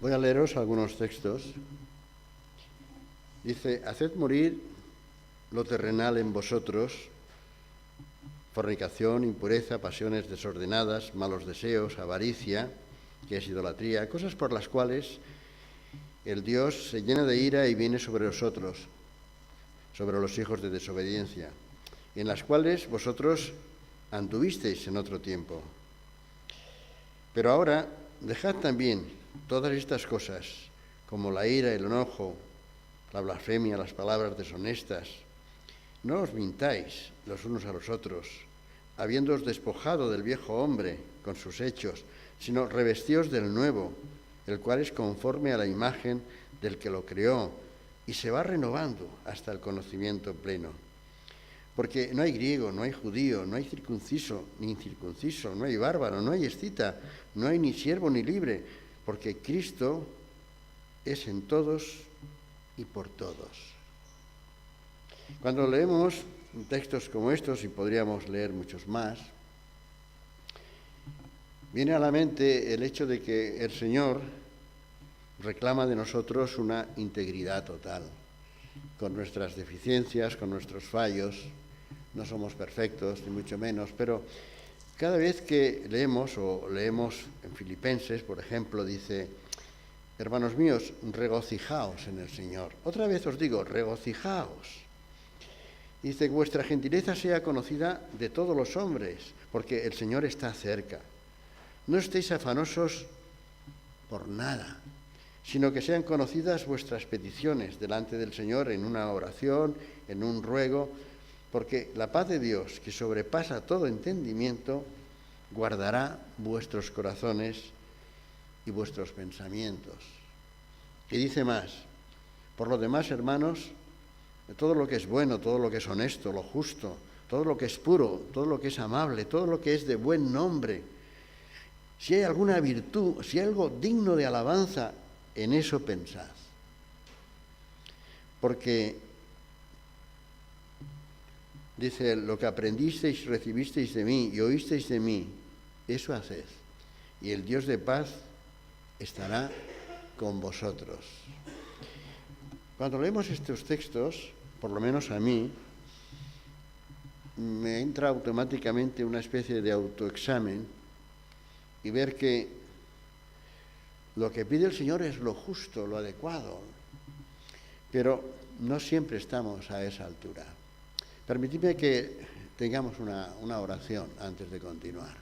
Voy a leeros algunos textos. Dice, haced morir lo terrenal en vosotros, fornicación, impureza, pasiones desordenadas, malos deseos, avaricia, que es idolatría, cosas por las cuales el Dios se llena de ira y viene sobre vosotros, sobre los hijos de desobediencia, en las cuales vosotros anduvisteis en otro tiempo. Pero ahora dejad también todas estas cosas, como la ira, el enojo, la blasfemia, las palabras deshonestas. No os mintáis los unos a los otros, habiéndoos despojado del viejo hombre con sus hechos, sino revestíos del nuevo, el cual es conforme a la imagen del que lo creó, y se va renovando hasta el conocimiento pleno. Porque no hay griego, no hay judío, no hay circunciso ni incircunciso, no hay bárbaro, no hay escita, no hay ni siervo ni libre, porque Cristo es en todos y por todos. Cuando leemos textos como estos, y podríamos leer muchos más, viene a la mente el hecho de que el Señor reclama de nosotros una integridad total, con nuestras deficiencias, con nuestros fallos. No somos perfectos, ni mucho menos, pero cada vez que leemos en Filipenses, por ejemplo, dice, hermanos míos, regocijaos en el Señor. Otra vez os digo, regocijaos. Dice que vuestra gentileza sea conocida de todos los hombres, porque el Señor está cerca. No estéis afanosos por nada, sino que sean conocidas vuestras peticiones delante del Señor en una oración, en un ruego, porque la paz de Dios, que sobrepasa todo entendimiento, guardará vuestros corazones y vuestros pensamientos. Y dice más, por lo demás, hermanos, todo lo que es bueno, todo lo que es honesto, lo justo, todo lo que es puro, todo lo que es amable, todo lo que es de buen nombre, si hay alguna virtud, si hay algo digno de alabanza, en eso pensad. Porque, dice, lo que aprendisteis, recibisteis de mí y oísteis de mí, eso haced. Y el Dios de paz estará con vosotros. Cuando leemos estos textos, por lo menos a mí, me entra automáticamente una especie de autoexamen y ver que lo que pide el Señor es lo justo, lo adecuado, pero no siempre estamos a esa altura. Permitidme que tengamos una oración antes de continuar.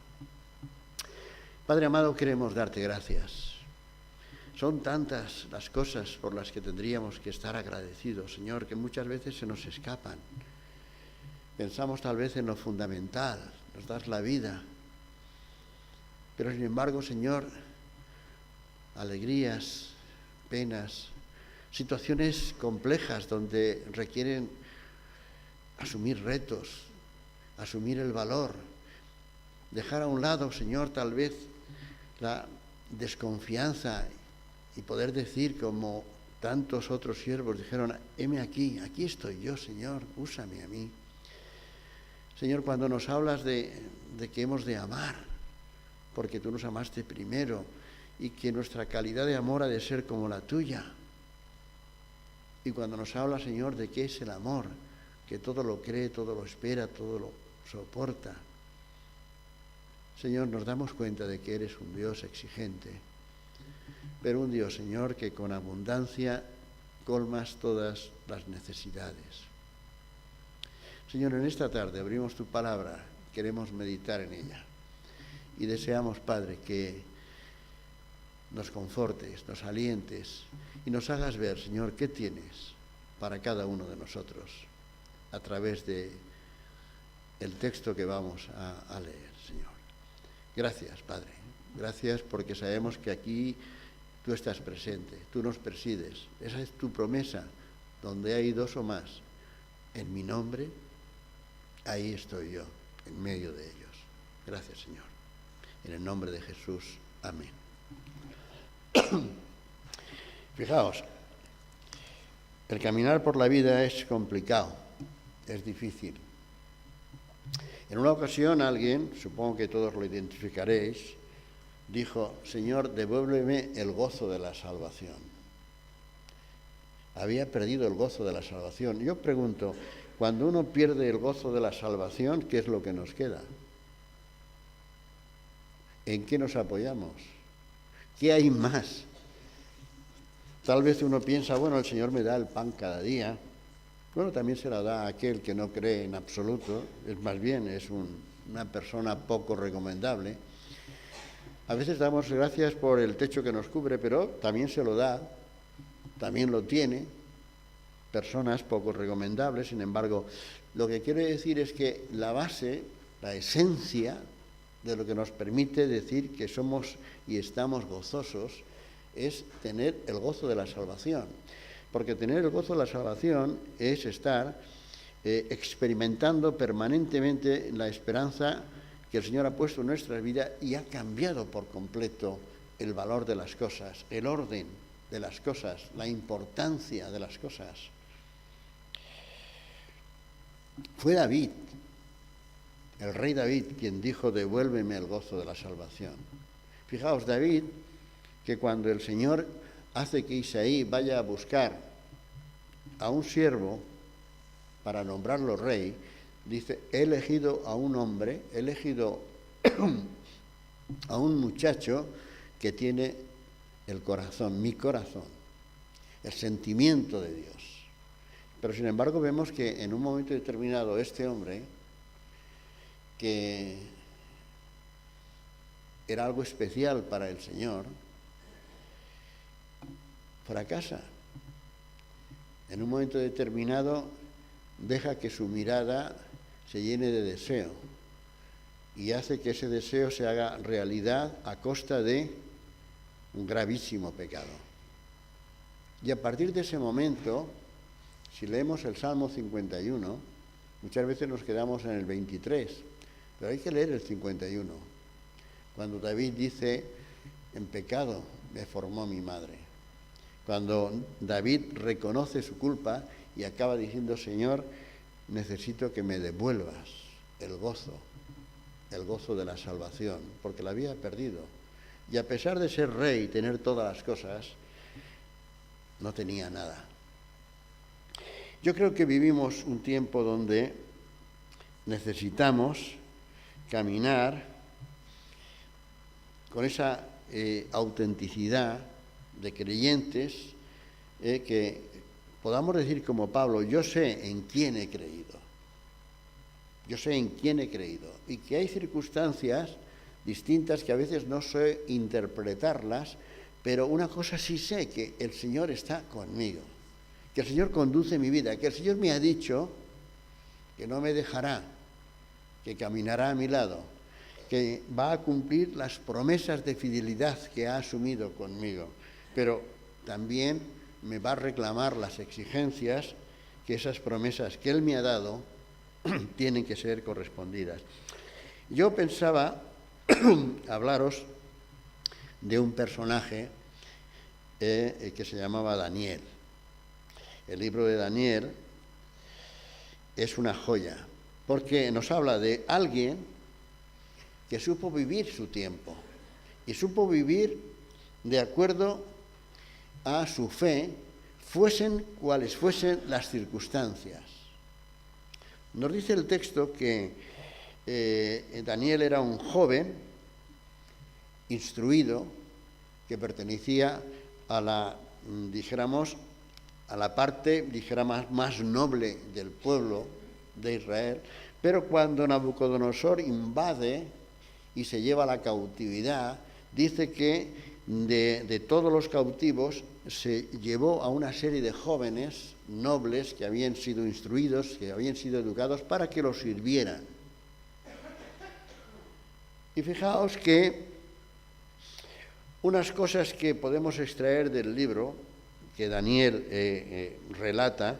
Padre amado, queremos darte gracias. Son tantas las cosas por las que tendríamos que estar agradecidos, Señor, que muchas veces se nos escapan. Pensamos tal vez en lo fundamental, nos das la vida, pero sin embargo, Señor, alegrías, penas, situaciones complejas donde requieren asumir retos, asumir el valor, dejar a un lado, Señor, tal vez la desconfianza y poder decir como tantos otros siervos dijeron, heme aquí, aquí estoy yo, Señor, úsame a mí. Señor, cuando nos hablas de que hemos de amar, porque tú nos amaste primero, y que nuestra calidad de amor ha de ser como la tuya. Y cuando nos habla, Señor, de qué es el amor, que todo lo cree, todo lo espera, todo lo soporta. Señor, nos damos cuenta de que eres un Dios exigente, pero un Dios, Señor, que con abundancia colmas todas las necesidades. Señor, en esta tarde abrimos tu palabra, queremos meditar en ella y deseamos, Padre, que nos confortes, nos alientes y nos hagas ver, Señor, qué tienes para cada uno de nosotros a través de el texto que vamos a leer, Señor. Gracias, Padre. Gracias porque sabemos que aquí tú estás presente, tú nos presides. Esa es tu promesa. Donde hay dos o más en mi nombre, ahí estoy yo, en medio de ellos. Gracias, Señor. En el nombre de Jesús. Amén. Fijaos, el caminar por la vida es complicado, es difícil. En una ocasión alguien, supongo que todos lo identificaréis, dijo: Señor, devuélveme el gozo de la salvación. Había perdido el gozo de la salvación. Yo pregunto, cuando uno pierde el gozo de la salvación, ¿qué es lo que nos queda? ¿En qué nos apoyamos? ¿Qué hay más? Tal vez uno piensa, bueno, el Señor me da el pan cada día. Bueno, también se la da a aquel que no cree en absoluto, es más bien, es una persona poco recomendable. A veces damos gracias por el techo que nos cubre, pero también se lo da, también lo tiene, personas poco recomendables. Sin embargo, lo que quiero decir es que la base, la esencia de lo que nos permite decir que somos y estamos gozosos es tener el gozo de la salvación. Porque tener el gozo de la salvación es estar experimentando permanentemente la esperanza que el Señor ha puesto en nuestra vida y ha cambiado por completo el valor de las cosas, el orden de las cosas, la importancia de las cosas. Fue David, el rey David, quien dijo: devuélveme el gozo de la salvación. Fijaos, David, que cuando el Señor hace que Isaí vaya a buscar a un siervo para nombrarlo rey, dice: he elegido a un hombre, he elegido a un muchacho que tiene el corazón, mi corazón, el sentimiento de Dios. Pero sin embargo vemos que en un momento determinado este hombre, que era algo especial para el Señor, fracasa. En un momento determinado deja que su mirada se llene de deseo y hace que ese deseo se haga realidad a costa de un gravísimo pecado. Y a partir de ese momento, si leemos el Salmo 51, muchas veces nos quedamos en el 23, pero hay que leer el 51, cuando David dice: en pecado me formó mi madre. Cuando David reconoce su culpa y acaba diciendo: Señor, necesito que me devuelvas el gozo de la salvación, porque la había perdido. Y a pesar de ser rey y tener todas las cosas, no tenía nada. Yo creo que vivimos un tiempo donde necesitamos caminar con esa autenticidad de creyentes, que podamos decir como Pablo: yo sé en quién he creído, yo sé en quién he creído, y que hay circunstancias distintas que a veces no sé interpretarlas, pero una cosa sí sé, que el Señor está conmigo, que el Señor conduce mi vida, que el Señor me ha dicho que no me dejará, que caminará a mi lado, que va a cumplir las promesas de fidelidad que ha asumido conmigo, pero también me va a reclamar las exigencias que esas promesas que Él me ha dado tienen que ser correspondidas. Yo pensaba hablaros de un personaje que se llamaba Daniel. El libro de Daniel es una joya, porque nos habla de alguien que supo vivir su tiempo y supo vivir de acuerdo a su fe, fuesen cuales fuesen las circunstancias. Nos dice el texto que Daniel era un joven instruido que pertenecía a la, dijéramos, a la parte, más noble del pueblo de Israel, pero cuando Nabucodonosor invade y se lleva a la cautividad, dice que de todos los cautivos se llevó a una serie de jóvenes nobles que habían sido instruidos, que habían sido educados para que los sirvieran. Y fijaos que unas cosas que podemos extraer del libro que Daniel relata,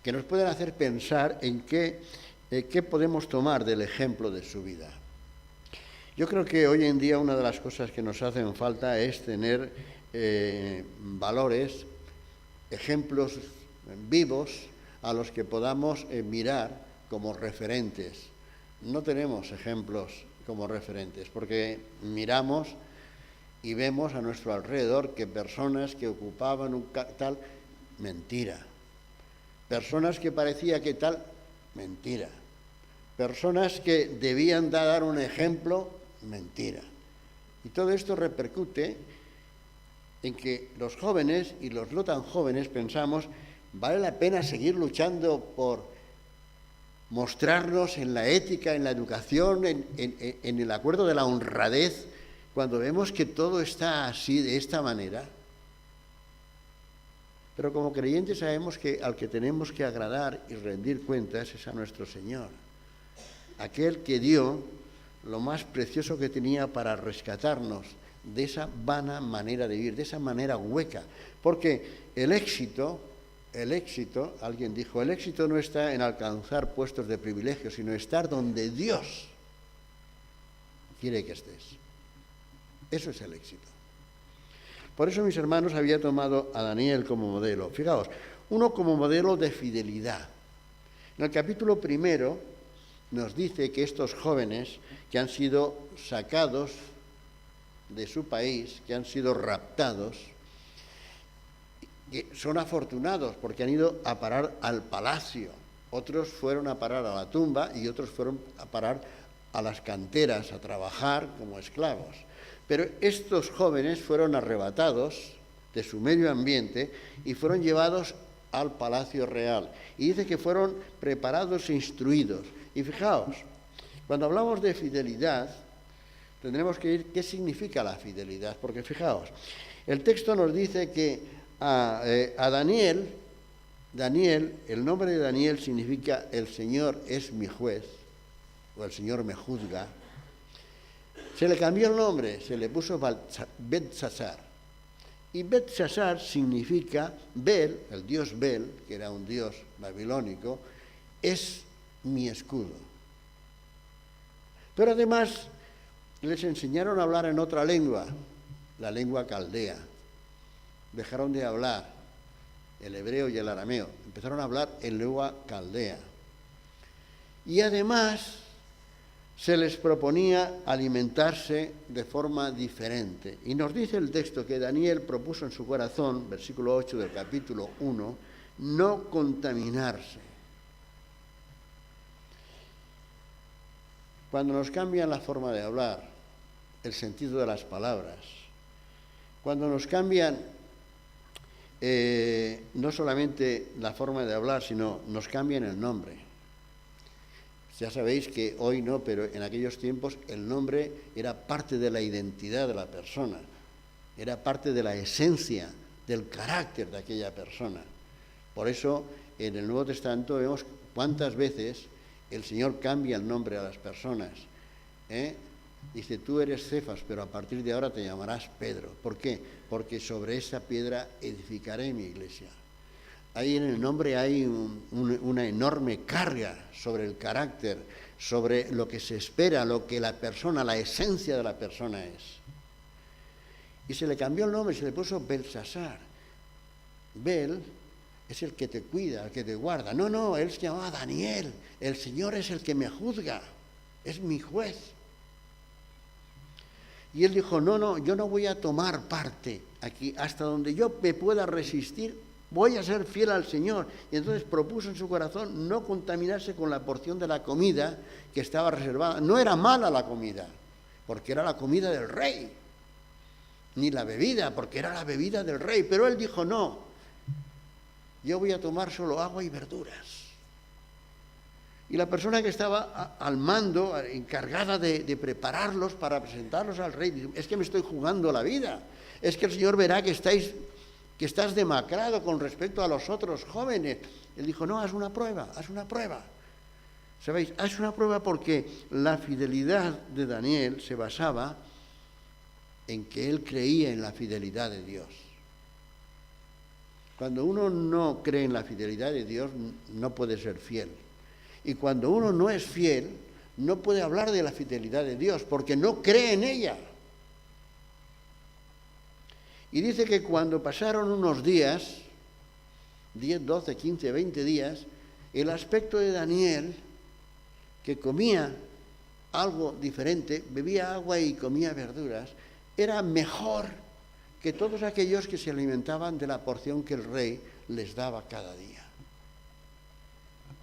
que nos pueden hacer pensar en qué podemos tomar del ejemplo de su vida. Yo creo que hoy en día una de las cosas que nos hacen falta es tener valores, ejemplos vivos a los que podamos mirar como referentes. No tenemos ejemplos como referentes, porque miramos y vemos a nuestro alrededor que personas que ocupaban un tal, mentira. Personas que parecía que tal, mentira. Personas que debían dar un ejemplo, mentira. Y todo esto repercute en que los jóvenes y los no tan jóvenes pensamos, ¿vale la pena seguir luchando por mostrarnos en la ética, en la educación, en el acuerdo de la honradez, cuando vemos que todo está así, de esta manera? Pero como creyentes sabemos que al que tenemos que agradar y rendir cuentas es a nuestro Señor, aquel que dio lo más precioso que tenía para rescatarnos de esa vana manera de vivir, de esa manera hueca. Porque el éxito, alguien dijo, el éxito no está en alcanzar puestos de privilegio, sino estar donde Dios quiere que estés. Eso es el éxito. Por eso, mis hermanos, había tomado a Daniel como modelo. Fijaos, uno como modelo de fidelidad. En el capítulo 1 nos dice que estos jóvenes que han sido sacados de su país, que han sido raptados, que son afortunados porque han ido a parar al palacio. Otros fueron a parar a la tumba y otros fueron a parar a las canteras a trabajar como esclavos. Pero estos jóvenes fueron arrebatados de su medio ambiente y fueron llevados al palacio real. Y dice que fueron preparados e instruidos. Y fijaos, cuando hablamos de fidelidad, tendremos que ir qué significa la fidelidad. Porque fijaos, el texto nos dice que a Daniel, el nombre de Daniel significa el Señor es mi juez, o el Señor me juzga. Se le cambió el nombre, se le puso Belsasar. Y Belsasar significa Bel, el dios Bel, que era un dios babilónico, es mi escudo. Pero además les enseñaron a hablar en otra lengua, la lengua caldea. Dejaron de hablar el hebreo y el arameo, empezaron a hablar en lengua caldea. Y además se les proponía alimentarse de forma diferente. Y nos dice el texto que Daniel propuso en su corazón, versículo 8 del capítulo 1, no contaminarse. Cuando nos cambian la forma de hablar, el sentido de las palabras, cuando nos cambian no solamente la forma de hablar, sino nos cambian el nombre. Ya sabéis que hoy no, pero en aquellos tiempos el nombre era parte de la identidad de la persona, era parte de la esencia, del carácter de aquella persona. Por eso en el Nuevo Testamento vemos cuántas veces el Señor cambia el nombre a las personas. Dice, tú eres Cefas, pero a partir de ahora te llamarás Pedro. ¿Por qué? Porque sobre esa piedra edificaré mi iglesia. Ahí en el nombre hay una enorme carga sobre el carácter, sobre lo que se espera, lo que la persona, la esencia de la persona es. Y se le cambió el nombre, se le puso Belsasar. Bel es el que te cuida, el que te guarda. No, él se llamaba Daniel. El Señor es el que me juzga, es mi juez. Y él dijo, no, yo no voy a tomar parte aquí. Hasta donde yo me pueda resistir, voy a ser fiel al Señor. Y entonces propuso en su corazón no contaminarse con la porción de la comida que estaba reservada. No era mala la comida, porque era la comida del rey. Ni la bebida, porque era la bebida del rey. Pero él dijo, no, yo voy a tomar solo agua y verduras. Y la persona que estaba al mando, encargada de prepararlos para presentarlos al rey, dice, es que me estoy jugando la vida. Es que el Señor verá que estás demacrado con respecto a los otros jóvenes. Él dijo, no, haz una prueba. ¿Sabéis? Haz una prueba porque la fidelidad de Daniel se basaba en que él creía en la fidelidad de Dios. Cuando uno no cree en la fidelidad de Dios, no puede ser fiel. Y cuando uno no es fiel, no puede hablar de la fidelidad de Dios, porque no cree en ella. Y dice que cuando pasaron unos días, 10, 12, 15, 20 días, el aspecto de Daniel, que comía algo diferente, bebía agua y comía verduras, era mejor que todos aquellos que se alimentaban de la porción que el rey les daba cada día.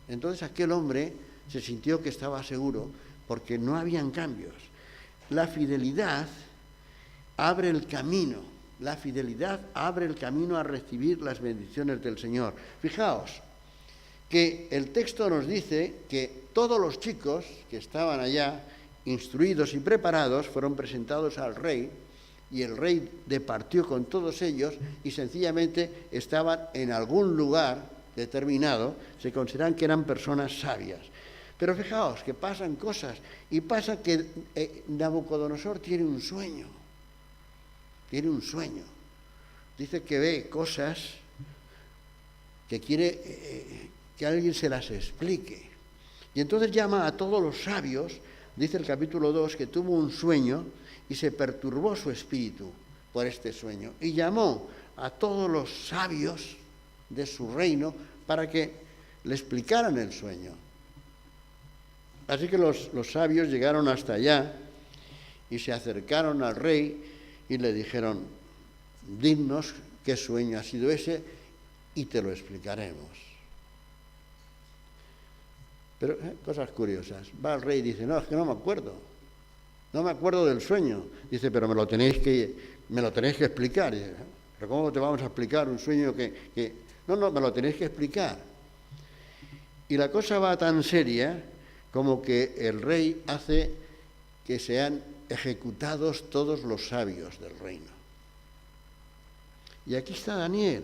Entonces aquel hombre se sintió que estaba seguro porque no habían cambios. La fidelidad abre el camino, la fidelidad abre el camino a recibir las bendiciones del Señor. Fijaos que el texto nos dice que todos los chicos que estaban allá, instruidos y preparados, fueron presentados al rey, y el rey departió con todos ellos y sencillamente estaban en algún lugar determinado, se consideran que eran personas sabias. Pero fijaos que pasan cosas, y pasa que Nabucodonosor tiene un sueño, dice que ve cosas que quiere que alguien se las explique, y entonces llama a todos los sabios, dice el capítulo 2, que tuvo un sueño y se perturbó su espíritu por este sueño, y llamó a todos los sabios de su reino para que le explicaran el sueño. Así que los sabios llegaron hasta allá y se acercaron al rey y le dijeron: dinos qué sueño ha sido ese y te lo explicaremos. Pero cosas curiosas. Va el rey y dice: no, es que no me acuerdo del sueño. Dice: pero me lo tenéis que explicar. Dice: pero ¿cómo te vamos a explicar un sueño que... No, me lo tenéis que explicar. Y la cosa va tan seria como que el rey hace que sean ejecutados todos los sabios del reino. Y aquí está Daniel,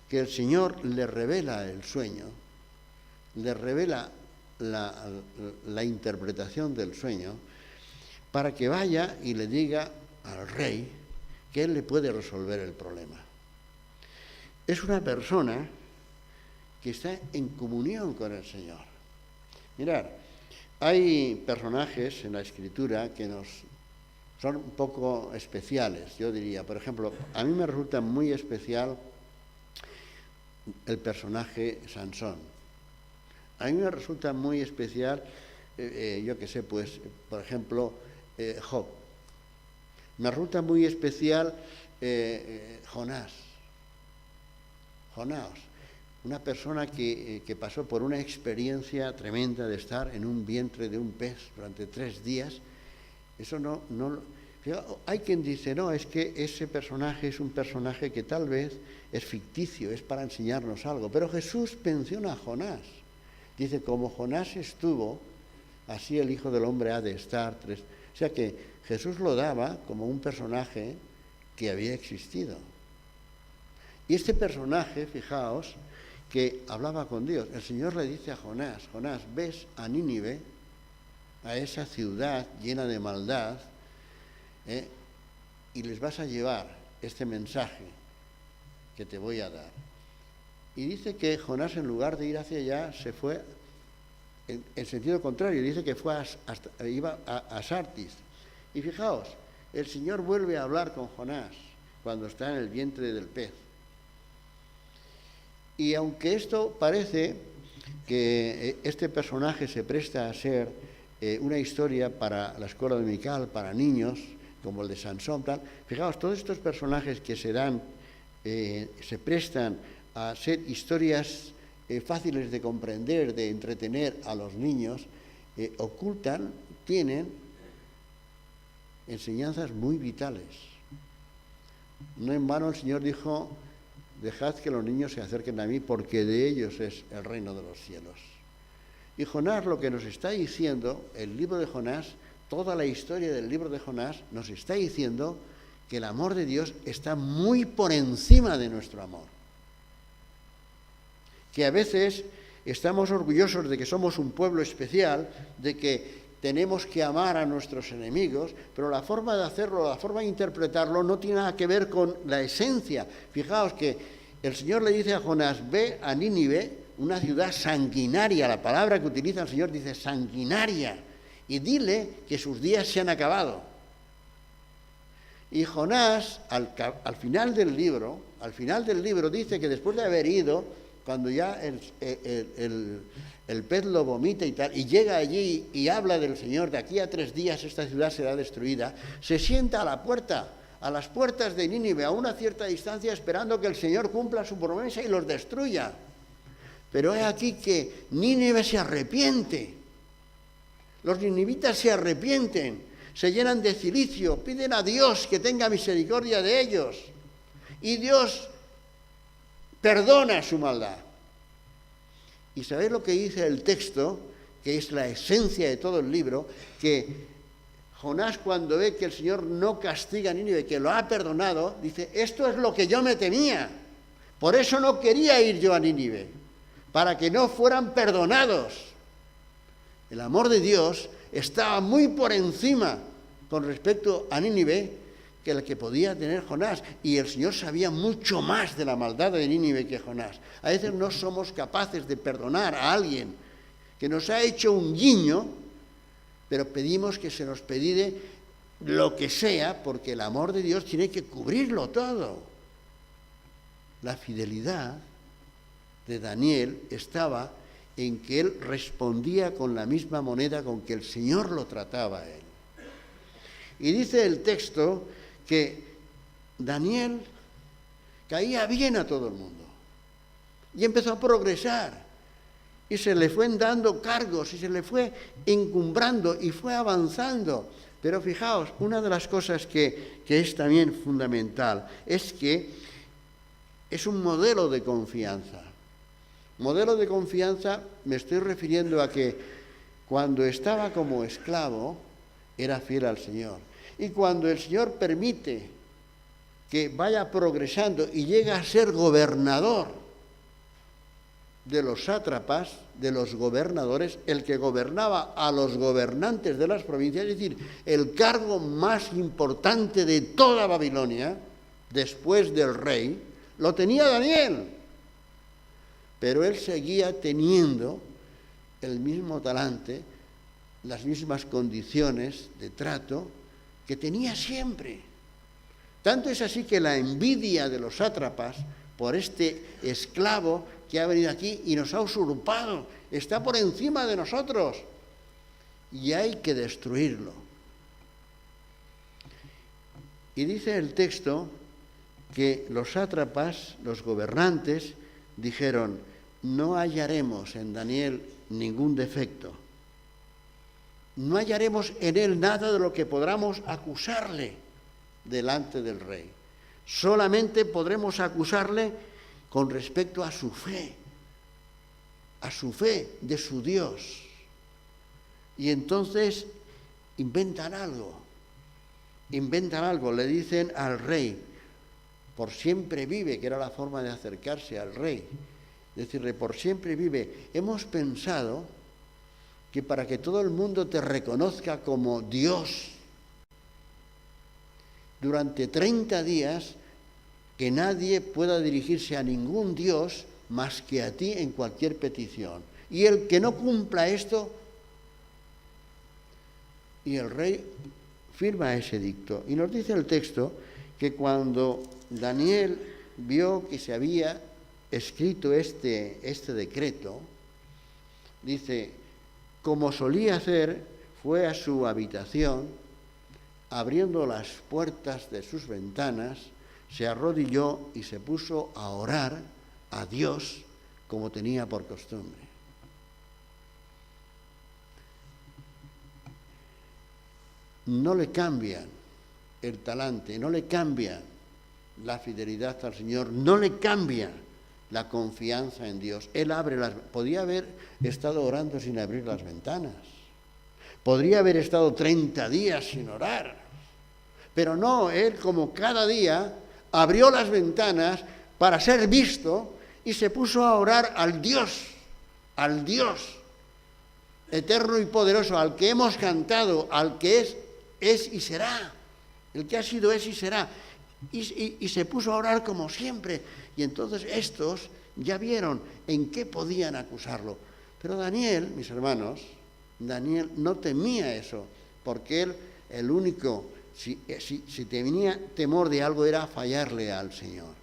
que el Señor le revela el sueño, le revela la interpretación del sueño, para que vaya y le diga al rey que él le puede resolver el problema. Es una persona que está en comunión con el Señor. Mirad, hay personajes en la Escritura que son un poco especiales, yo diría. Por ejemplo, a mí me resulta muy especial el personaje Sansón. A mí me resulta muy especial, por ejemplo, Job. Me resulta muy especial Jonás, una persona que pasó por una experiencia tremenda de estar en un vientre de un pez durante 3 días. Eso no. Hay quien dice: no, es que ese personaje es un personaje que tal vez es ficticio, es para enseñarnos algo. Pero Jesús menciona a Jonás. Dice: como Jonás estuvo, así el Hijo del Hombre ha de estar. O sea que Jesús lo daba como un personaje que había existido. Y este personaje, fijaos, que hablaba con Dios. El Señor le dice a Jonás: Jonás, ves a Nínive, a esa ciudad llena de maldad, y les vas a llevar este mensaje que te voy a dar. Y dice que Jonás, en lugar de ir hacia allá, se fue en sentido contrario. Dice que iba a Sartis. Y fijaos, el Señor vuelve a hablar con Jonás cuando está en el vientre del pez. Y aunque esto parece que este personaje se presta a ser una historia para la escuela dominical, para niños, como el de Sansón, tal, fijaos, todos estos personajes que se prestan a ser historias fáciles de comprender, de entretener a los niños, tienen enseñanzas muy vitales. No en vano el Señor dijo: dejad que los niños se acerquen a mí, porque de ellos es el reino de los cielos. Y Jonás, lo que nos está diciendo, el libro de Jonás, toda la historia del libro de Jonás, nos está diciendo que el amor de Dios está muy por encima de nuestro amor. Que a veces estamos orgullosos de que somos un pueblo especial, de que tenemos que amar a nuestros enemigos, pero la forma de hacerlo, la forma de interpretarlo no tiene nada que ver con la esencia. Fijaos que el Señor le dice a Jonás: ve a Nínive, una ciudad sanguinaria. La palabra que utiliza el Señor dice sanguinaria, y dile que sus días se han acabado. Y Jonás, al final del libro dice que después de haber ido, cuando ya el pez lo vomita y tal, y llega allí y habla del Señor, de aquí a 3 días esta ciudad será destruida, se sienta a la puerta, a las puertas de Nínive, a una cierta distancia, esperando que el Señor cumpla su promesa y los destruya. Pero es aquí que Nínive se arrepiente. Los ninivitas se arrepienten, se llenan de cilicio, piden a Dios que tenga misericordia de ellos. Y Dios perdona su maldad. ¿Y sabéis lo que dice el texto, que es la esencia de todo el libro? Que Jonás, cuando ve que el Señor no castiga a Nínive, que lo ha perdonado, dice, esto es lo que yo me temía. Por eso no quería ir yo a Nínive, para que no fueran perdonados. El amor de Dios estaba muy por encima con respecto a Nínive que el que podía tener Jonás. Y el Señor sabía mucho más de la maldad de Nínive que Jonás. A veces no somos capaces de perdonar a alguien que nos ha hecho un guiño, pero pedimos que se nos pedide lo que sea, porque el amor de Dios tiene que cubrirlo todo. La fidelidad de Daniel estaba en que él respondía con la misma moneda con que el Señor lo trataba a él. Y dice el texto que Daniel caía bien a todo el mundo y empezó a progresar y se le fue dando cargos y se le fue encumbrando y fue avanzando. Pero fijaos, una de las cosas que es también fundamental es que es un modelo de confianza. Modelo de confianza, me estoy refiriendo a que cuando estaba como esclavo era fiel al Señor. Y cuando el Señor permite que vaya progresando y llega a ser gobernador de los sátrapas, de los gobernadores, el que gobernaba a los gobernantes de las provincias, es decir, el cargo más importante de toda Babilonia, después del rey, lo tenía Daniel. Pero él seguía teniendo el mismo talante, las mismas condiciones de trato que tenía siempre. Tanto es así que la envidia de los sátrapas por este esclavo que ha venido aquí y nos ha usurpado, está por encima de nosotros y hay que destruirlo. Y dice el texto que los sátrapas, los gobernantes, dijeron, no hallaremos en Daniel ningún defecto, no hallaremos en él nada de lo que podamos acusarle delante del rey. Solamente podremos acusarle con respecto a su fe de su Dios. Y entonces inventan algo, le dicen al rey, por siempre vive, que era la forma de acercarse al rey, decirle, por siempre vive. Hemos pensado que para que todo el mundo te reconozca como Dios, durante 30 días, que nadie pueda dirigirse a ningún Dios más que a ti en cualquier petición. Y el que no cumpla esto, y el rey firma ese edicto. Y nos dice el texto que cuando Daniel vio que se había escrito este decreto, dice, como solía hacer, fue a su habitación, abriendo las puertas de sus ventanas, se arrodilló y se puso a orar a Dios como tenía por costumbre. No le cambian el talante, no le cambian la fidelidad al Señor, no le cambia la confianza en Dios. Él podía haber estado orando sin abrir las ventanas, podría haber estado 30 días sin orar, pero no, él como cada día abrió las ventanas para ser visto y se puso a orar al Dios eterno y poderoso, al que hemos cantado, al que es y será, el que ha sido, es y será. Y se puso a orar como siempre. Y entonces estos ya vieron en qué podían acusarlo. Pero Daniel, mis hermanos, Daniel no temía eso, porque él, el único, si tenía temor de algo, era fallarle al Señor.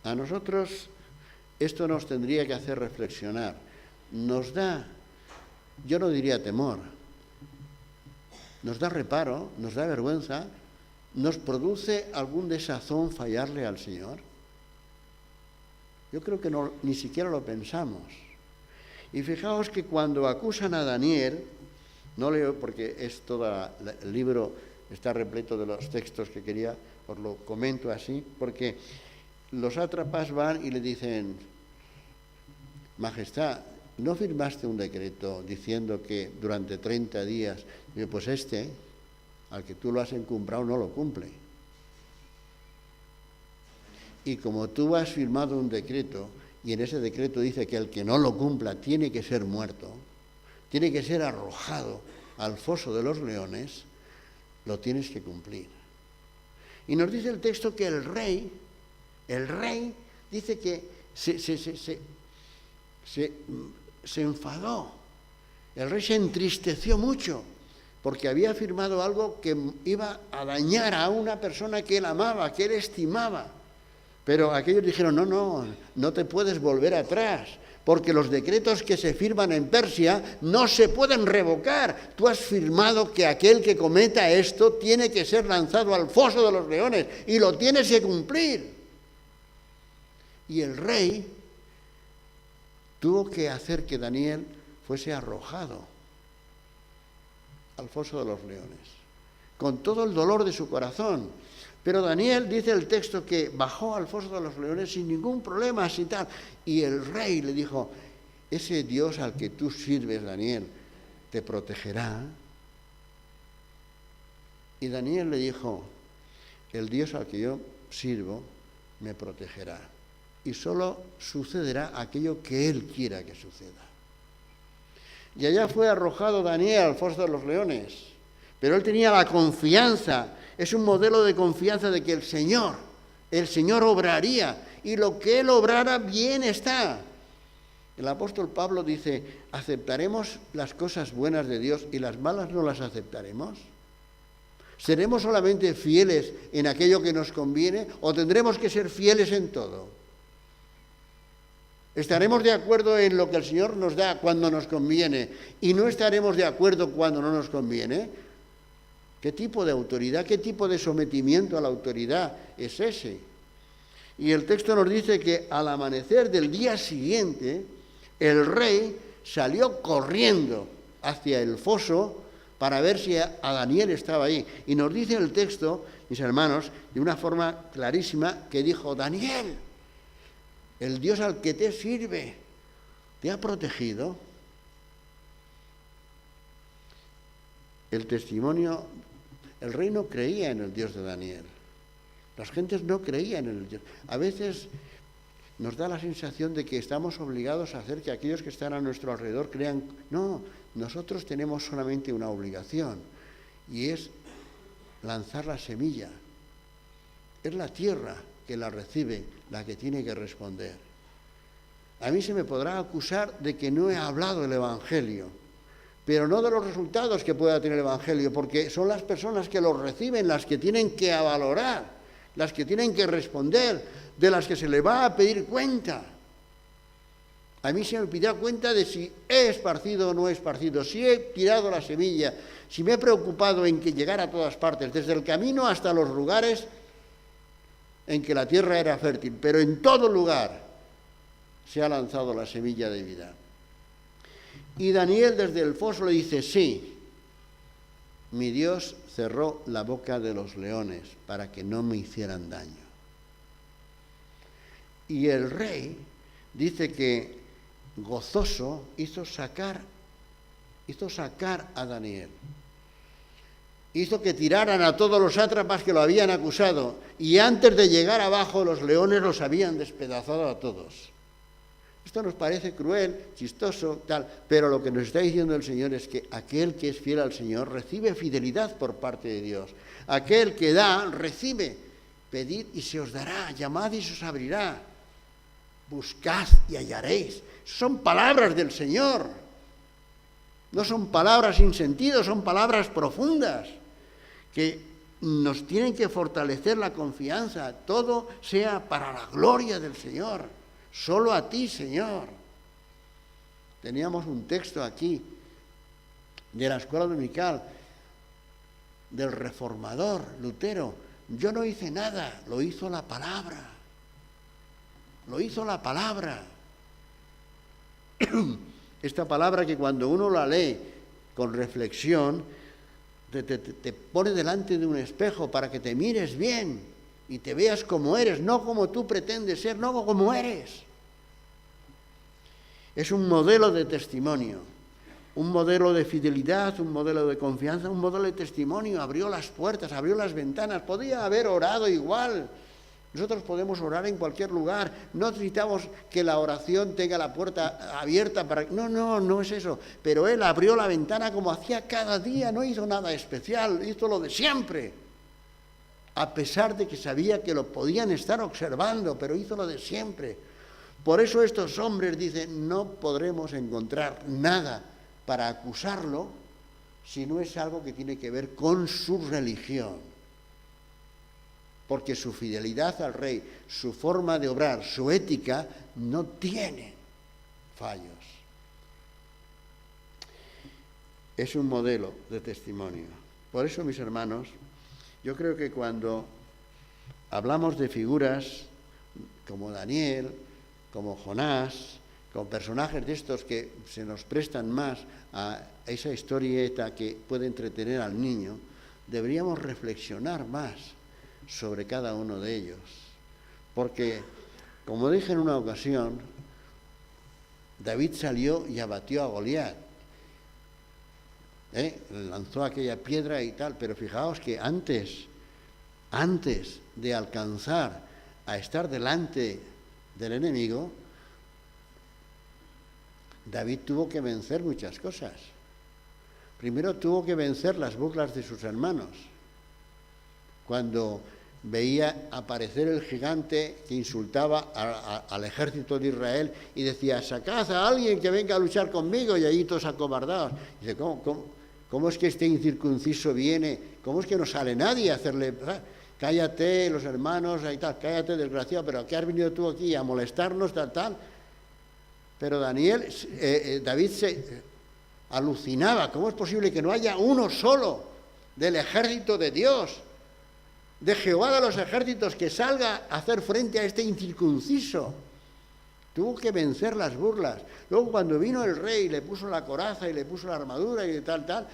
A nosotros esto nos tendría que hacer reflexionar. Nos da, yo no diría temor, nos da reparo, nos da vergüenza, nos produce algún desazón fallarle al Señor. Yo creo que ni siquiera lo pensamos. Y fijaos que cuando acusan a Daniel, no leo porque es el libro está repleto de los textos que quería, os lo comento así, porque los sátrapas van y le dicen: Majestad, ¿no firmaste un decreto diciendo que durante 30 días? Y pues al que tú lo has encumbrado, no lo cumple. Y como tú has firmado un decreto, y en ese decreto dice que el que no lo cumpla tiene que ser muerto, tiene que ser arrojado al foso de los leones, lo tienes que cumplir. Y nos dice el texto que el rey dice que se enfadó. El rey se entristeció mucho porque había firmado algo que iba a dañar a una persona que él amaba, que él estimaba. Pero aquellos dijeron: no te puedes volver atrás, porque los decretos que se firman en Persia no se pueden revocar. Tú has firmado que aquel que cometa esto tiene que ser lanzado al foso de los leones y lo tienes que cumplir. Y el rey tuvo que hacer que Daniel fuese arrojado al foso de los leones, con todo el dolor de su corazón. Pero Daniel, dice el texto, que bajó al foso de los leones sin ningún problema, sin tal. Y el rey le dijo: ese Dios al que tú sirves, Daniel, te protegerá. Y Daniel le dijo: el Dios al que yo sirvo me protegerá. Y solo sucederá aquello que Él quiera que suceda. Y allá fue arrojado Daniel al foso de los leones. Pero él tenía la confianza, es un modelo de confianza de que el Señor obraría, y lo que Él obrara bien está. El apóstol Pablo dice: ¿aceptaremos las cosas buenas de Dios y las malas no las aceptaremos? ¿Seremos solamente fieles en aquello que nos conviene o tendremos que ser fieles en todo? ¿Estaremos de acuerdo en lo que el Señor nos da cuando nos conviene y no estaremos de acuerdo cuando no nos conviene? ¿Qué tipo de autoridad, qué tipo de sometimiento a la autoridad es ese? Y el texto nos dice que al amanecer del día siguiente, el rey salió corriendo hacia el foso para ver si a Daniel estaba ahí. Y nos dice el texto, mis hermanos, de una forma clarísima, que dijo: Daniel, el Dios al que te sirve, ¿te ha protegido? El testimonio, el rey no creía en el Dios de Daniel. Las gentes no creían en el Dios. A veces nos da la sensación de que estamos obligados a hacer que aquellos que están a nuestro alrededor crean. No, nosotros tenemos solamente una obligación, y es lanzar la semilla. Es la tierra que la recibe la que tiene que responder. A mí se me podrá acusar de que no he hablado del Evangelio, pero no de los resultados que pueda tener el Evangelio, porque son las personas que lo reciben las que tienen que valorar, las que tienen que responder, de las que se le va a pedir cuenta. A mí se me pidió cuenta de si he esparcido o no he esparcido, si he tirado la semilla, si me he preocupado en que llegara a todas partes, desde el camino hasta los lugares en que la tierra era fértil, pero en todo lugar se ha lanzado la semilla de vida. Y Daniel desde el foso le dice: sí, mi Dios cerró la boca de los leones para que no me hicieran daño. Y el rey dice que gozoso hizo sacar a Daniel. Hizo que tiraran a todos los sátrapas que lo habían acusado, y antes de llegar abajo los leones los habían despedazado a todos. Esto nos parece cruel, chistoso, tal, pero lo que nos está diciendo el Señor es que aquel que es fiel al Señor recibe fidelidad por parte de Dios. Aquel que da, recibe. Pedid y se os dará, llamad y se os abrirá. Buscad y hallaréis. Son palabras del Señor. No son palabras sin sentido, son palabras profundas que nos tienen que fortalecer la confianza, todo sea para la gloria del Señor, solo a ti, Señor. Teníamos un texto aquí de la escuela dominical del reformador Lutero. Yo no hice nada, lo hizo la palabra. Lo hizo la palabra. Esta palabra que cuando uno la lee con reflexión, te pone delante de un espejo para que te mires bien y te veas como eres, no como tú pretendes ser, no como eres. Es un modelo de testimonio, un modelo de fidelidad, un modelo de confianza, un modelo de testimonio. Abrió las puertas, abrió las ventanas, podía haber orado igual. Nosotros podemos orar en cualquier lugar, no necesitamos que la oración tenga la puerta abierta para... No es eso. Pero él abrió la ventana como hacía cada día, no hizo nada especial, hizo lo de siempre. A pesar de que sabía que lo podían estar observando, pero hizo lo de siempre. Por eso estos hombres dicen, no podremos encontrar nada para acusarlo si no es algo que tiene que ver con su religión. Porque su fidelidad al rey, su forma de obrar, su ética, no tiene fallos. Es un modelo de testimonio. Por eso, mis hermanos, yo creo que cuando hablamos de figuras como Daniel, como Jonás, con personajes de estos que se nos prestan más a esa historieta que puede entretener al niño, deberíamos reflexionar más sobre cada uno de ellos. Porque, como dije en una ocasión, David salió y abatió a Goliat. Lanzó aquella piedra y tal, pero fijaos que antes de alcanzar a estar delante del enemigo, David tuvo que vencer muchas cosas. Primero tuvo que vencer las burlas de sus hermanos. Cuando veía aparecer el gigante que insultaba al ejército de Israel y decía, sacad a alguien que venga a luchar conmigo, y allí todos acobardados. Y dice, ¿cómo es que este incircunciso viene? ¿Cómo es que no sale nadie a hacerle... Cállate, los hermanos, y tal, cállate, desgraciado, pero ¿qué has venido tú aquí a molestarnos, tal? Pero David se alucinaba. ¿Cómo es posible que no haya uno solo del ejército de Dios, de Jehová de los ejércitos, que salga a hacer frente a este incircunciso? Tuvo que vencer las burlas. Luego, cuando vino el rey, le puso la coraza y le puso la armadura y tal,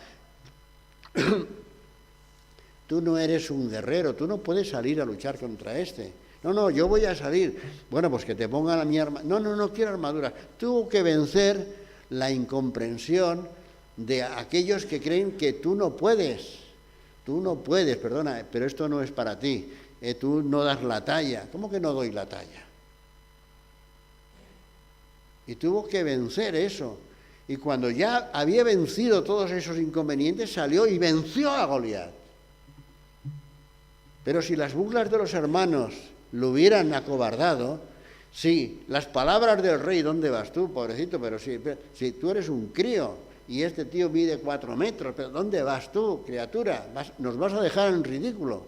tú no eres un guerrero, tú no puedes salir a luchar contra este. No, yo voy a salir. Bueno, pues que te pongan mi armadura. No quiero armadura. Tuvo que vencer la incomprensión de aquellos que creen que tú no puedes. Tú no puedes, perdona, pero esto no es para ti. Tú no das la talla. ¿Cómo que no doy la talla? Y tuvo que vencer eso. Y cuando ya había vencido todos esos inconvenientes, salió y venció a Goliat. Pero si las burlas de los hermanos lo hubieran acobardado, sí, las palabras del rey, ¿dónde vas tú, pobrecito? Pero si tú eres un crío y este tío mide 4 metros, pero ¿dónde vas tú, criatura? Nos vas a dejar en ridículo.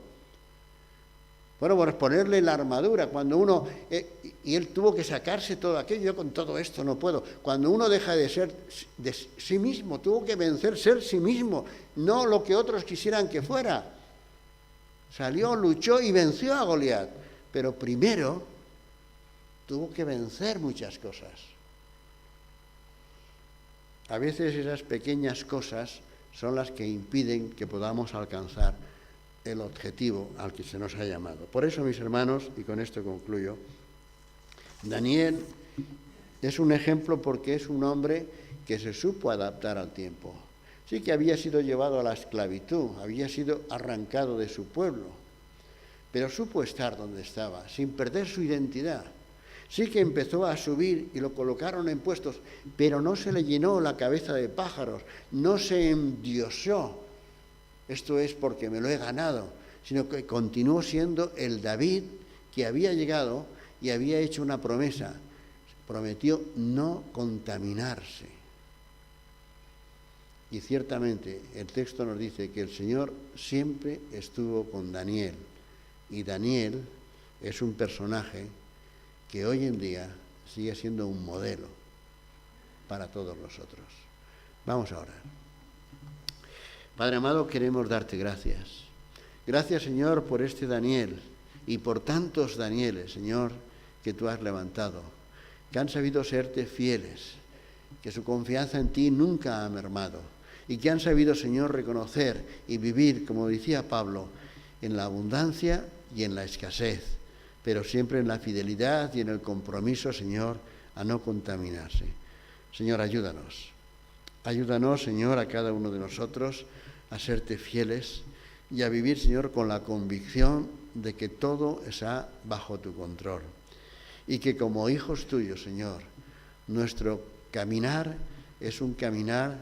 Bueno, pues ponerle la armadura, cuando uno... y él tuvo que sacarse todo aquello, yo con todo esto no puedo. Cuando uno deja de ser de sí mismo, tuvo que vencer ser sí mismo, no lo que otros quisieran que fuera. Salió, luchó y venció a Goliat. Pero primero tuvo que vencer muchas cosas. A veces esas pequeñas cosas son las que impiden que podamos alcanzar el objetivo al que se nos ha llamado. Por eso, mis hermanos, y con esto concluyo, Daniel es un ejemplo porque es un hombre que se supo adaptar al tiempo. Sí que había sido llevado a la esclavitud, había sido arrancado de su pueblo, pero supo estar donde estaba, sin perder su identidad. Sí que empezó a subir y lo colocaron en puestos, pero no se le llenó la cabeza de pájaros, no se endiosó. Esto es porque me lo he ganado, sino que continuó siendo el David que había llegado y había hecho una promesa. Prometió no contaminarse. Y ciertamente el texto nos dice que el Señor siempre estuvo con Daniel. Y Daniel es un personaje que hoy en día sigue siendo un modelo para todos nosotros. Vamos a orar. Padre amado, queremos darte gracias. Gracias, Señor, por este Daniel y por tantos Danieles, Señor, que tú has levantado, que han sabido serte fieles, que su confianza en ti nunca ha mermado y que han sabido, Señor, reconocer y vivir, como decía Pablo, en la abundancia y en la escasez, pero siempre en la fidelidad y en el compromiso, Señor, a no contaminarse. Señor, ayúdanos. Ayúdanos, Señor, a cada uno de nosotros a serte fieles y a vivir, Señor, con la convicción de que todo está bajo tu control. Y que como hijos tuyos, Señor, nuestro caminar es un caminar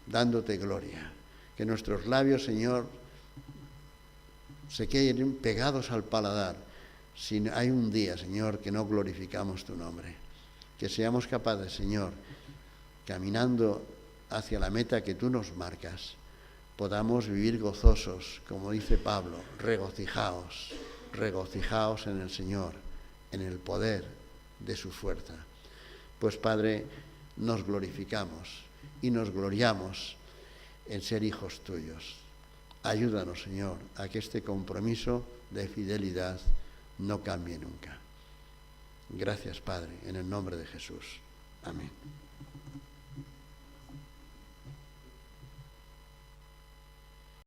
dándote gloria. Que nuestros labios, Señor, se queden pegados al paladar si hay un día, Señor, que no glorificamos tu nombre. Que seamos capaces, Señor, caminando hacia la meta que tú nos marcas, podamos vivir gozosos, como dice Pablo, regocijaos, regocijaos en el Señor, en el poder de su fuerza. Pues Padre, nos glorificamos y nos gloriamos en ser hijos tuyos. Ayúdanos, Señor, a que este compromiso de fidelidad no cambie nunca. Gracias, Padre, en el nombre de Jesús. Amén.